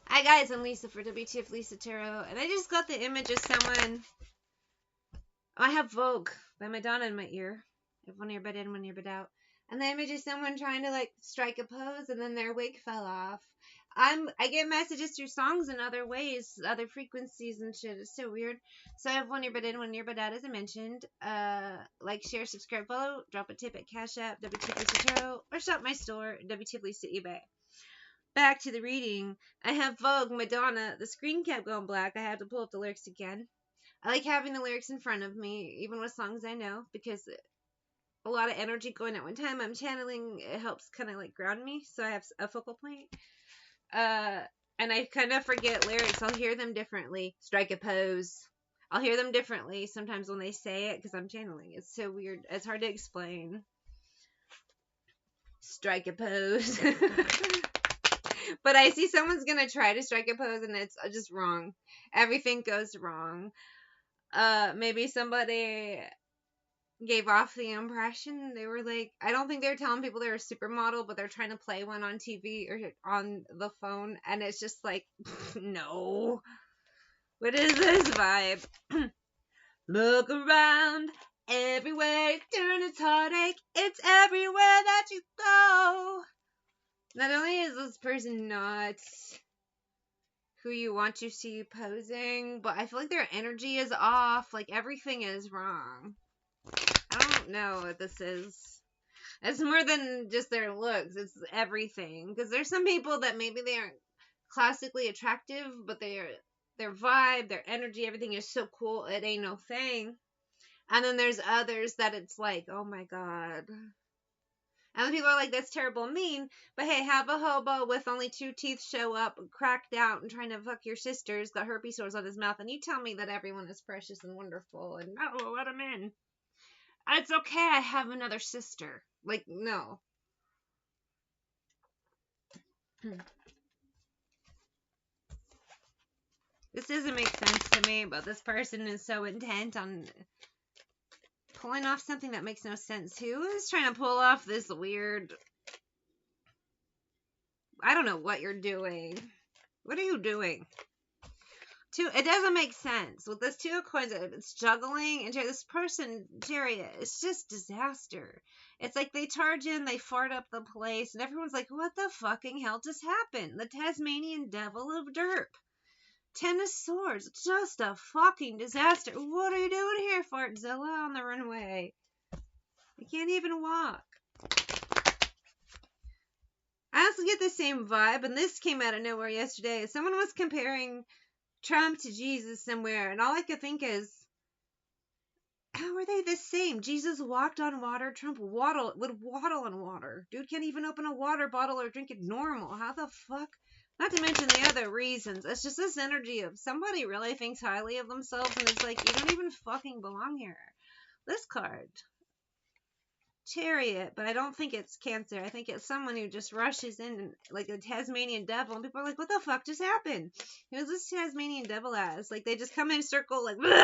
Hi guys, I'm Lisa for wtfLisa Tarot, and I just got the image of someone. I have Vogue by Madonna in my ear. I have one earbud in, one earbud out. And the image is someone trying to like strike a pose and then their wig fell off. I get messages through songs and other ways, other frequencies and shit. It's so weird. So I have one earbud in, one earbud out as I mentioned. Like, share, subscribe, follow, drop a tip at Cash App, wtfLisa Tarot, or shop my store, wtfLisa eBay. Back to the reading. I have Vogue, Madonna. The screen kept going black. I had to pull up the lyrics again. I like having the lyrics in front of me, even with songs I know, because a lot of energy going at one time. I'm channeling. It helps kind of like ground me, so I have a focal point. And I kind of forget lyrics. I'll hear them differently. Strike a pose. I'll hear them differently sometimes when they say it because I'm channeling. It's so weird. It's hard to explain. Strike a pose. But I see someone's gonna try to strike a pose and it's just wrong. Everything goes wrong. Maybe somebody gave off the impression they were like, I don't think they're telling people they're a supermodel, but they're trying to play one on TV or on the phone, and it's just like, no. What is this vibe? Look around, everywhere you turn it's heartache. It's everywhere that you go. Not only is this person not who you want to see posing, but I feel like their energy is off. Like, everything is wrong. I don't know what this is. It's more than just their looks. It's everything. Because there's some people that maybe they aren't classically attractive, but their vibe, their energy, everything is so cool, it ain't no thing. And then there's others that it's like, oh my god. And people are like, that's terrible mean. But hey, have a hobo with only 2 teeth show up, cracked out, and trying to fuck your sisters, got herpes sores on his mouth, and you tell me that everyone is precious and wonderful, and no, let him in. It's okay, I have another sister. Like, no. This doesn't make sense to me, but this person is so intent on pulling off something that makes no sense. Who is trying to pull off this weird... I don't know what you're doing. What are you doing? It doesn't make sense. With this 2 of coins, it's juggling, and this person, Chariot, it's just disaster. It's like they charge in, they fart up the place, and everyone's like, what the fucking hell just happened? The Tasmanian devil of derp. 10 of swords, just a fucking disaster. What are you doing here, Fartzilla, on the runway? You can't even walk. I also get the same vibe, and this came out of nowhere yesterday. Someone was comparing Trump to Jesus somewhere, and all I could think is, how are they the same? Jesus walked on water, Trump would waddle on water. Dude can't even open a water bottle or drink it normal. How the fuck? Not to mention the other reasons. It's just this energy of somebody really thinks highly of themselves, and it's like, you don't even fucking belong here. This card, Chariot, but I don't think it's Cancer. I think it's someone who just rushes in like a Tasmanian devil, and people are like, what the fuck just happened? Who's this Tasmanian devil as? Like, they just come in a circle like, and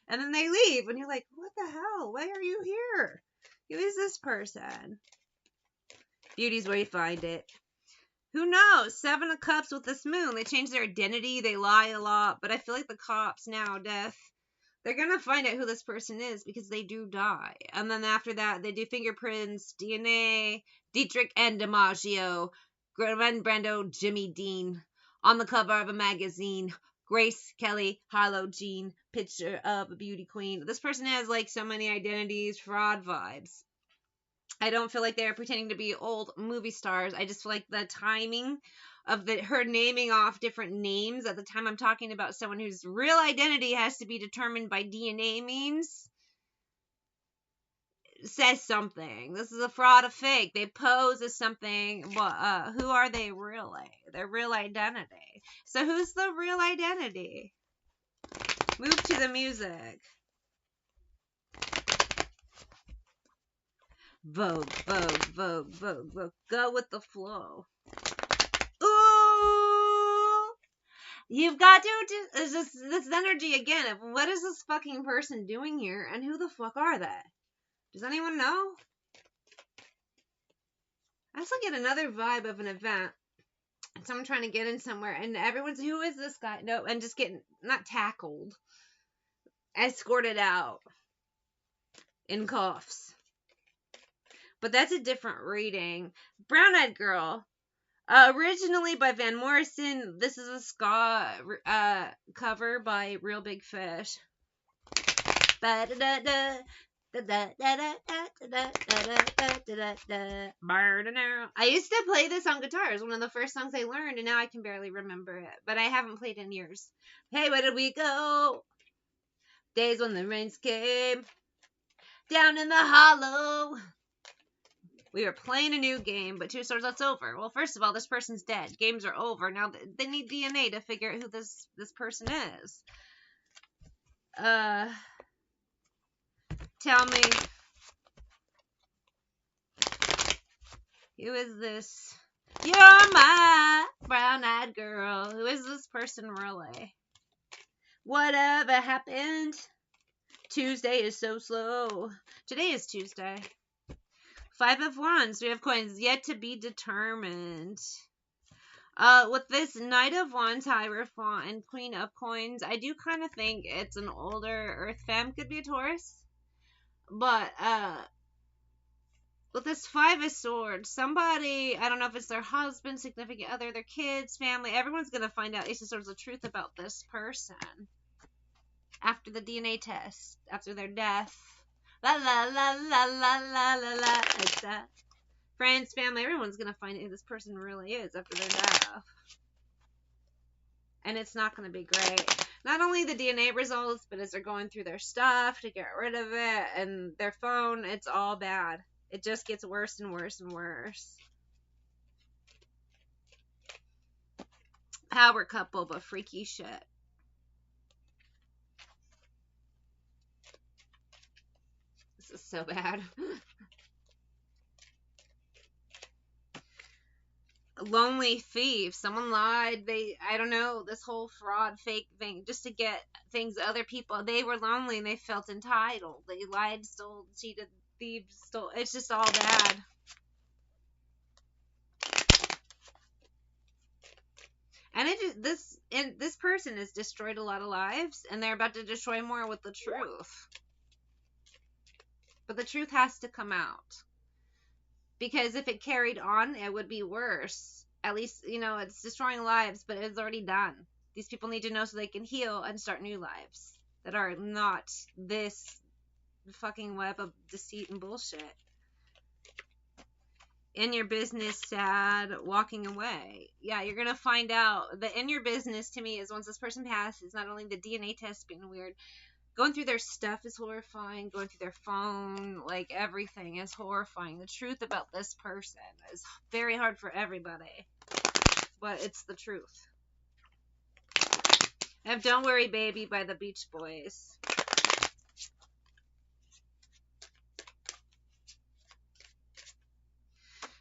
then they leave, and you're like, what the hell? Why are you here? Who is this person? Beauty's where you find it. Who knows? 7 of Cups with this moon. They change their identity, they lie a lot, but I feel like the cops now, Death, they're going to find out who this person is because they do die. And then after that, they do fingerprints, DNA, Dietrich and DiMaggio, Gwen Brando, Jimmy Dean, on the cover of a magazine, Grace Kelly, Harlow Jean, picture of a beauty queen. This person has like so many identities, fraud vibes. I don't feel like they're pretending to be old movie stars. I just feel like the timing of her naming off different names at the time I'm talking about someone whose real identity has to be determined by DNA means says something. This is a fraud, a fake. They pose as something, but who are they really? Their real identity. So who's the real identity? Move to the music. Vogue, Vogue, Vogue, Vogue, Vogue. Go with the flow. Ooh! You've got to do this energy again of what is this fucking person doing here, and who the fuck are they? Does anyone know? I also get another vibe of an event. someone trying to get in somewhere, and everyone's, who is this guy? No, and just getting, not tackled, escorted out in cuffs. But that's a different reading. Brown Eyed Girl. Originally by Van Morrison. This is a ska cover by Real Big Fish. I used to play this on guitar. It was one of the first songs I learned, and now I can barely remember it. But I haven't played in years. Hey, where did we go? Days when the rains came down in the hollow. We were playing a new game, but 2 stars, that's over. Well, first of all, this person's dead. Games are over. Now they need DNA to figure out who this person is. Tell me, who is this? You're my brown-eyed girl. Who is this person really? Whatever happened? Tuesday is so slow. Today is Tuesday. 5 of Wands. We have coins yet to be determined. With this Knight of Wands, Hierophant, and Queen of Coins, I do kind of think it's an older Earth Femme. Could be a Taurus. But, with this 5 of Swords, somebody, I don't know if it's their husband, significant other, their kids, family, everyone's going to find out Ace of Swords the truth about this person. After the DNA test. After their death. La la la la la la la la. Like that. Friends, family, everyone's gonna find who this person really is after their death. And it's not gonna be great. Not only the DNA results, but as they're going through their stuff to get rid of it and their phone, it's all bad. It just gets worse and worse and worse. Power couple, but freaky shit. This is so bad. Lonely thief. Someone lied. I don't know, this whole fraud, fake thing, just to get things other people. They were lonely and they felt entitled. They lied, stole, cheated, thieves, stole. It's just all bad. And this person has destroyed a lot of lives, and they're about to destroy more with the truth. But the truth has to come out. Because if it carried on, it would be worse. At least, it's destroying lives, but it's already done. These people need to know so they can heal and start new lives that are not this fucking web of deceit and bullshit. In your business, sad, walking away. Yeah, you're going to find out that in your business, to me, is once this person passes, not only the DNA test being weird, going through their stuff is horrifying. Going through their phone, like everything is horrifying. The truth about this person is very hard for everybody. But it's the truth. I have Don't Worry Baby by the Beach Boys.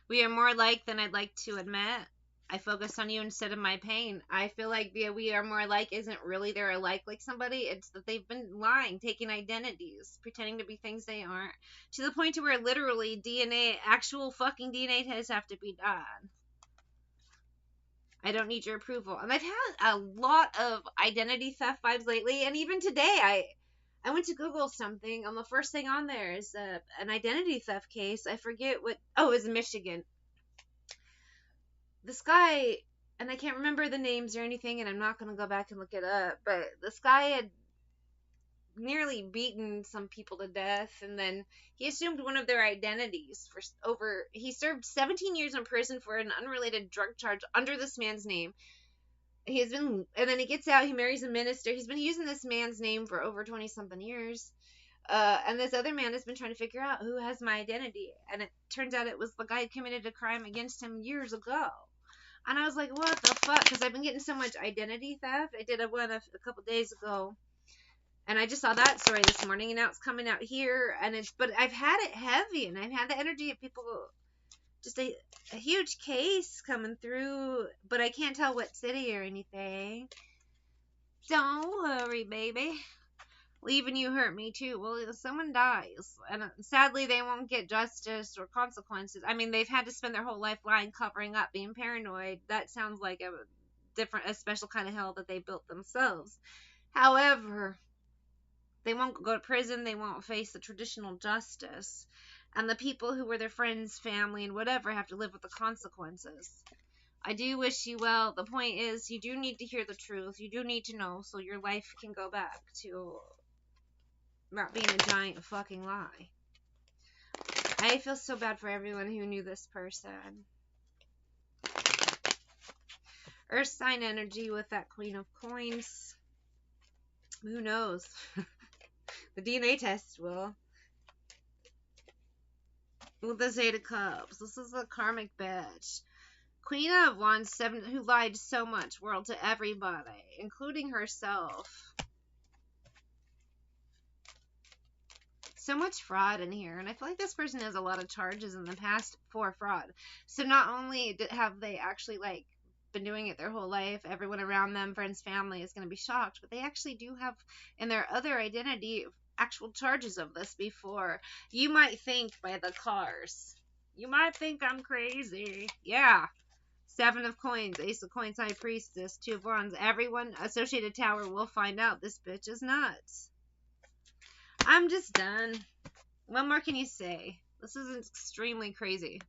We are more alike than I'd like to admit. I focus on you instead of my pain. I feel like we are more alike isn't really they're alike like somebody. It's that they've been lying, taking identities, pretending to be things they aren't. To the point to where literally actual fucking DNA tests have to be done. I don't need your approval. And I've had a lot of identity theft vibes lately. And even today, I went to Google something. And the first thing on there is an identity theft case. I forget what. Oh, it was in Michigan. This guy, and I can't remember the names or anything, and I'm not going to go back and look it up, but this guy had nearly beaten some people to death, and then he assumed one of their identities he served 17 years in prison for an unrelated drug charge under this man's name. And then he gets out, he marries a minister. He's been using this man's name for over 20 something years. And this other man has been trying to figure out who has my identity. And it turns out it was the guy who committed a crime against him years ago. And I was like, what the fuck? Because I've been getting so much identity theft. I did one a couple days ago. And I just saw that story this morning. And now it's coming out here. But I've had it heavy. And I've had the energy of people. Just a huge case coming through. But I can't tell what city or anything. Don't worry, baby. Well, even you hurt me too. Well, if someone dies, and sadly they won't get justice or consequences. I mean, they've had to spend their whole life lying, covering up, being paranoid. That sounds like a special kind of hell that they built themselves. However, they won't go to prison. They won't face the traditional justice. And the people who were their friends, family, and whatever have to live with the consequences. I do wish you well. The point is, you do need to hear the truth. You do need to know so your life can go back to not being a giant fucking lie. I feel so bad for everyone who knew this person. Earth sign energy with that Queen of Coins. Who knows? The DNA test will. With the Eight of Cups. This is a karmic bitch. Queen of Wands 7, who lied so much, world, to everybody, including herself. So much fraud in here, and I feel like this person has a lot of charges in the past for fraud. So not only have they actually like been doing it their whole life, everyone around them, friends, family, is going to be shocked, but they actually do have in their other identity actual charges of this before. You might think by the cars. You might think I'm crazy. Yeah. 7 of Coins, Ace of Coins, High Priestess, 2 of Wands. Everyone, Associated Tower, will find out this bitch is nuts. I'm just done. What more can you say? This is extremely crazy.